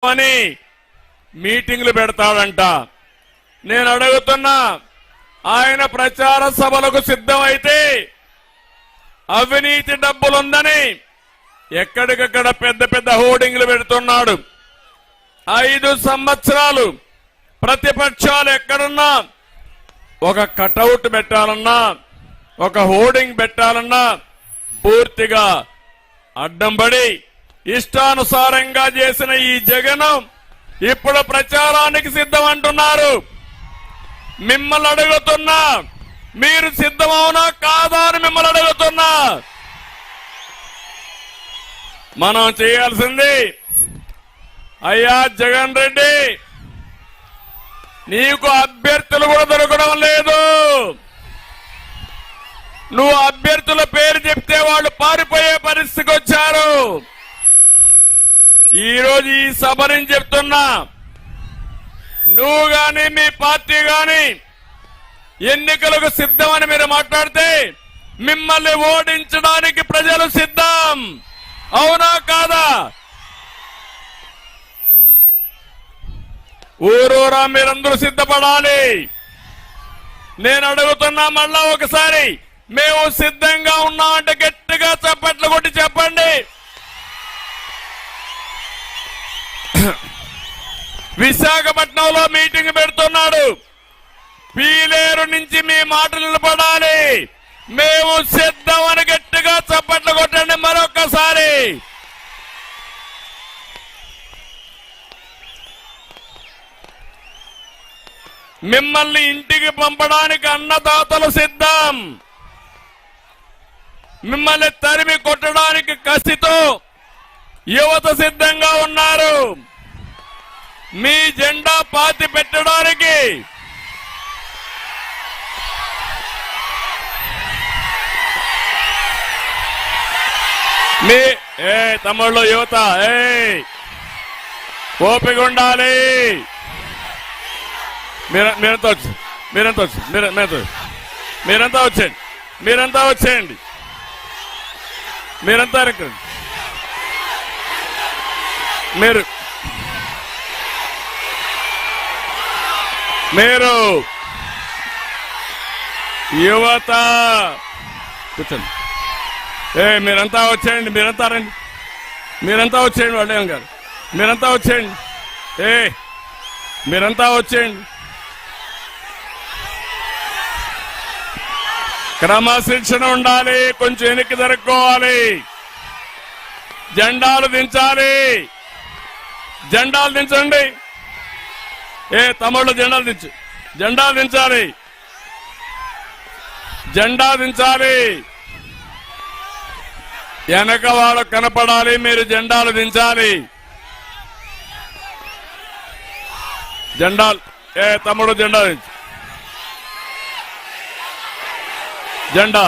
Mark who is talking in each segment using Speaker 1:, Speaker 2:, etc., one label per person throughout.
Speaker 1: అని మీటింగ్లు పెడతాడంట. నేను అడుగుతున్నా, ఆయన ప్రచార సభలకు సిద్ధమైతే అవినీతి డబ్బులుందని ఎక్కడికక్కడ పెద్ద పెద్ద హోర్డింగ్లు పెడుతున్నాడు. 5 సంవత్సరాలు ప్రతిపక్షాలు ఎక్కడున్నా ఒక కటౌట్ పెట్టాలన్నా, ఒక హోర్డింగ్ పెట్టాలన్నా పూర్తిగా అడ్డం పడి ఇష్టానుసారంగా చేసిన ఈ జగన్ ఇప్పుడు ప్రచారానికి సిద్ధం అంటున్నారు. మిమ్మల్ని అడుగుతున్నా, మీరు సిద్ధమవునా కాదా అని మిమ్మల్ని అడుగుతున్నా. మనం చేయాల్సింది, అయ్యా జగన్ రెడ్డి, నీకు అభ్యర్థులు కూడా దొరకడం లేదు. నువ్వు అభ్యర్థుల పేరు చెప్తే వాళ్ళు పారిపోయే పరిస్థితికి వచ్చారు. ఈరోజు ఈ సభ నుంచి చెప్తున్నా, నువ్వు గాని మీ పార్టీ గాని ఎన్నికలకు సిద్ధమని మీరు మాట్లాడితే మిమ్మల్ని ఓడించడానికి ప్రజలు సిద్ధం. అవునా కాదా? ఊరూరా మీరందరూ సిద్ధపడాలి. నేను అడుగుతున్నా మళ్ళా ఒకసారి, మేము సిద్ధంగా ఉన్నామంటే గట్టిగా చప్పట్లు కొట్టి చెప్పండి. విశాఖపట్నంలో మీటింగ్ పెడుతున్నాడు. పీలేరు నుంచి మీ మాటలు నిలబడాలి. మేము సిద్ధమని గట్టిగా చప్పట్లు కొట్టండి మరొక్కసారి. మిమ్మల్ని ఇంటికి పంపడానికి అన్నదాతలు సిద్ధం. మిమ్మల్ని తరిమి కొట్టడానికి కసితో యువత సిద్ధంగా ఉన్నారు. మీ జెండా పాతి పెట్టడానికి మీ తమ్ముళ్ళు యువత ఓపిక ఉండాలి. మీరంతా వచ్చేయండి. మీరు యువత కూర్చోండి. మీరంతా వచ్చేయండి. మీరంతా రండి. మీరంతా వచ్చేయండి. వాళ్ళేం గారు మీరంతా వచ్చేయండి. మీరంతా వచ్చేయండి. క్రమశిక్షణ ఉండాలి. కొంచెం వెనక్కి జరుపుకోవాలి. జెండాలు దించాలి. జెండాలు దించండి. తమ్ముళ్ళు జెండాలు దించాలి. జెండా దించాలి. వెనక వాళ్ళు కనపడాలి. మీరు జెండాలు దించాలి. జెండాలు తమ్ముడు జెండా దించు. జెండా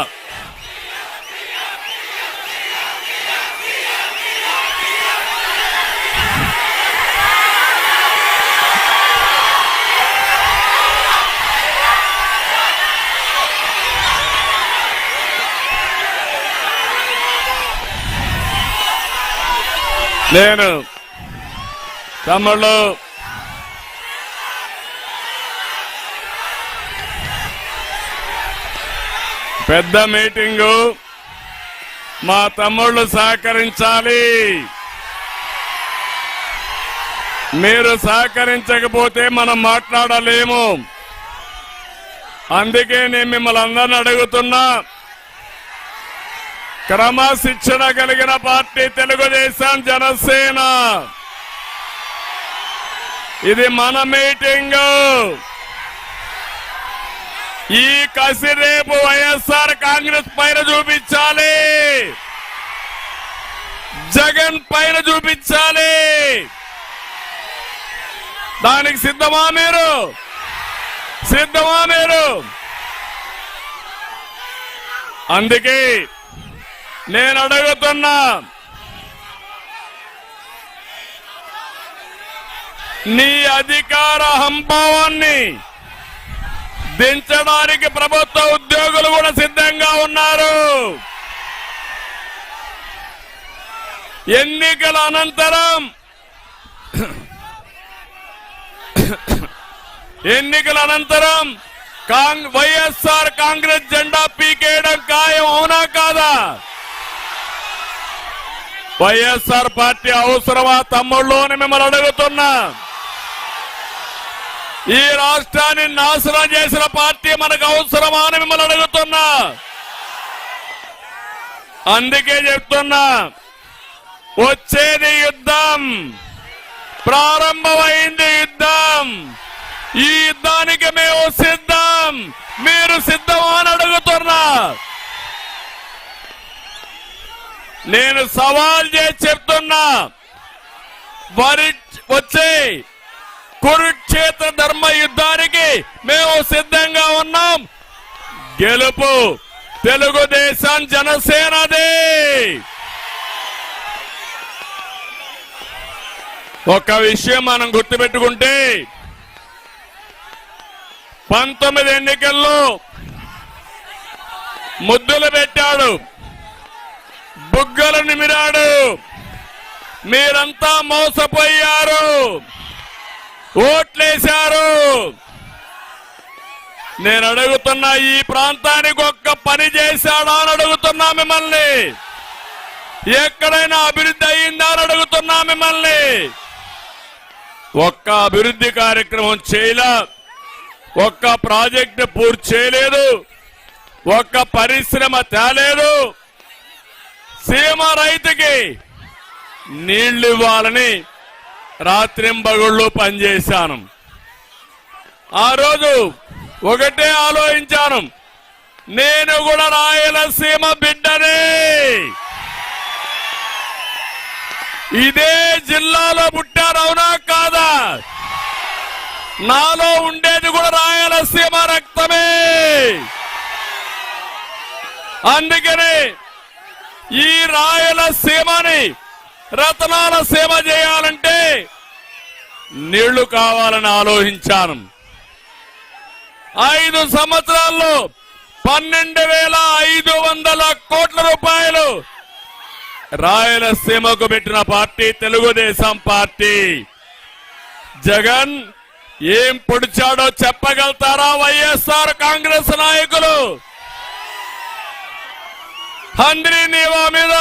Speaker 1: నేను తమ్ముళ్ళు పెద్ద మీటింగు, మా తమ్ముళ్ళు సహకరించాలి. మీరు సహకరించకపోతే మనం మాట్లాడలేము. అందుకే నేను మిమ్మల్ని అందరిని అడుగుతున్నా, క్రమశిక్షణ కలిగిన పార్టీ తెలుగుదేశం జనసేన. ఇది మన మీటింగు. ఈ కసి రేపు వైఎస్ఆర్ కాంగ్రెస్ పైన చూపించాలి, జగన్ పైన చూపించాలి. దానికి సిద్ధమా మీరు? అందుకే నేను అడుగుతున్నా, నీ అధికార హంభావాన్ని దించడానికి ప్రభుత్వ ఉద్యోగులు కూడా సిద్ధంగా ఉన్నారు. ఎన్నికల అనంతరం ఎన్నికల అనంతరం వైఎస్ఆర్ కాంగ్రెస్ జెండా పీకేయడం ఖాయం, అవునా కాదా? వైఎస్ఆర్ పార్టీ అవసరమా తమ్ముళ్ళు అని మిమ్మల్ని అడుగుతున్నా. ఈ రాష్ట్రాన్ని నాశనం చేసిన పార్టీ మనకు అవసరమా అని మిమ్మల్ని అడుగుతున్నా. అందుకే చెప్తున్నా, వచ్చేది యుద్ధం, ప్రారంభమైంది యుద్ధం. ఈ యుద్ధానికి మేము సిద్ధం, మీరు సిద్ధమా అని అడుగుతున్నా. నేను సవాల్ చేసి చెప్తున్నా, వచ్చే కురుక్షేత్ర ధర్మ యుద్ధానికి మేము సిద్ధంగా ఉన్నాం. గెలుపు తెలుగుదేశం జనసేనది. ఒక విషయం మనం గుర్తుపెట్టుకుంటే, 19 ఎన్నికల్లో ముద్దులు పెట్టాడు, బుగ్గలు నిమిరాడు. మీరంతా మోసపోయారు, ఓట్లేశారు. నేను అడుగుతున్నా, ఈ ప్రాంతానికి ఒక్క పని చేశాడా అని అడుగుతున్నా మిమ్మల్ని. ఎక్కడైనా అభివృద్ధి అయిందా అని అడుగుతున్నా మిమ్మల్ని. ఒక్క అభివృద్ధి కార్యక్రమం చేయలే, ఒక్క ప్రాజెక్టు పూర్తి చేయలేదు, ఒక్క పరిశ్రమ తేలేదు. సీమ రైతుకి నీళ్లు ఇవ్వాలని రాత్రింబగుళ్ళు పనిచేశాను. ఆ రోజు ఒకటే ఆలోచించాను, నేను కూడా రాయలసీమ బిడ్డనే, ఇదే జిల్లాలో పుట్టారు, అవునా కాదా? నాలో ఉండేది కూడా రాయలసీమ రక్తమే. అందుకని ఈ రాయలసీమని రతనాల సీమ చేయాలంటే నీళ్లు కావాలని ఆలోచించాను. 5 సంవత్సరాల్లో 12,500 కోట్ల రూపాయలు రాయలసీమకు పెట్టిన పార్టీ తెలుగుదేశం పార్టీ. జగన్ ఏం పొడిచాడో చెప్పగలుగుతారా వైఎస్ఆర్ కాంగ్రెస్ నాయకులు? హంద్రీ నీవా మీద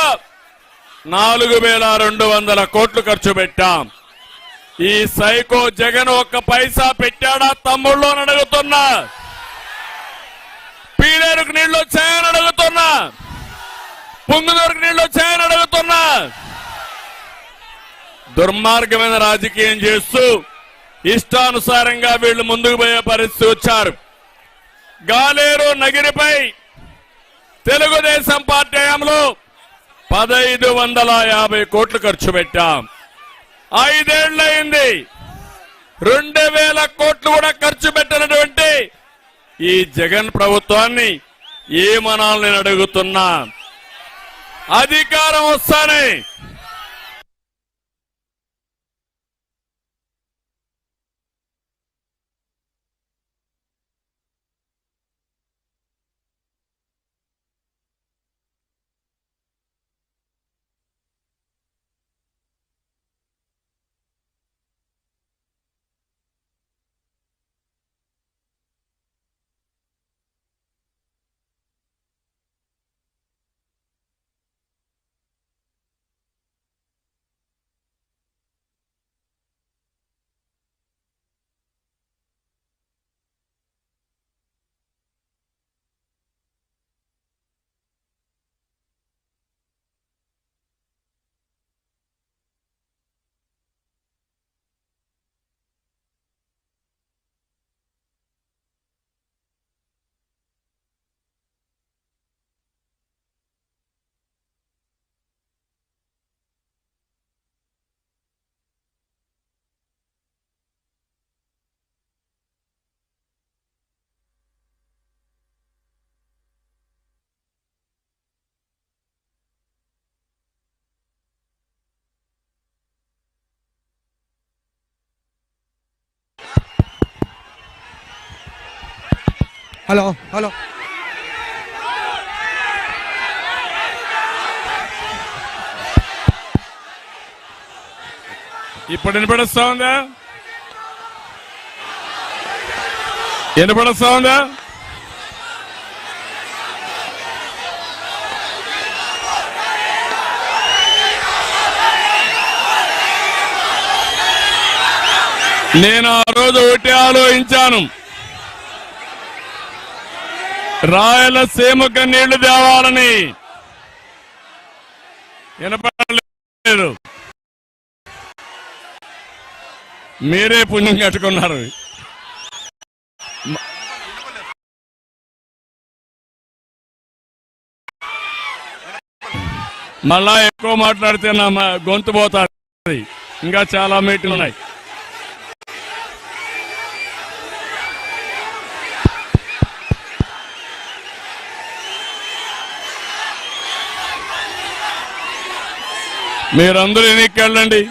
Speaker 1: 4,200 కోట్లు ఖర్చు పెట్టాం. ఈ సైకో జగన్ ఒక్క పైసా పెట్టాడా తమ్ముళ్ళు అని అడుగుతున్నా. పీలేరుకు నీళ్లు వచ్చాయని అడుగుతున్నా, పుంగుదూరుకు నీళ్లు వచ్చాయని అడుగుతున్నా. దుర్మార్గమైన రాజకీయం చేస్తూ ఇష్టానుసారంగా వీళ్లు ముందుకు పోయే పరిస్థితి వచ్చారు. గాలేరు నగిరిపై తెలుగుదేశం పార్టీ హయాంలో 1,550 కోట్లు ఖర్చు పెట్టాం. 5 ఏళ్లయింది, 2,000 కోట్లు కూడా ఖర్చు పెట్టినటువంటి ఈ జగన్ ప్రభుత్వాన్ని ఏమనాలని నేను అడుగుతున్నా. అధికారం వస్తానే
Speaker 2: హలో హలో
Speaker 1: ఇప్పుడు వినపడుస్తా ఉందా? వినపడస్తా ఉందా? నేను ఆ రోజు ఒకటి ఆలోచించాను, రాయలసీమకు నీళ్లు తేవాలని. వినపడలేదు, మీరే పుణ్యం కట్టుకున్నారు. మళ్ళా ఎక్కువ మాట్లాడితే నా గొంతు పోతాది. ఇంకా చాలా మీటింగ్లు ఉన్నాయి. మీరందరూ ఎన్నికెళ్ళండి.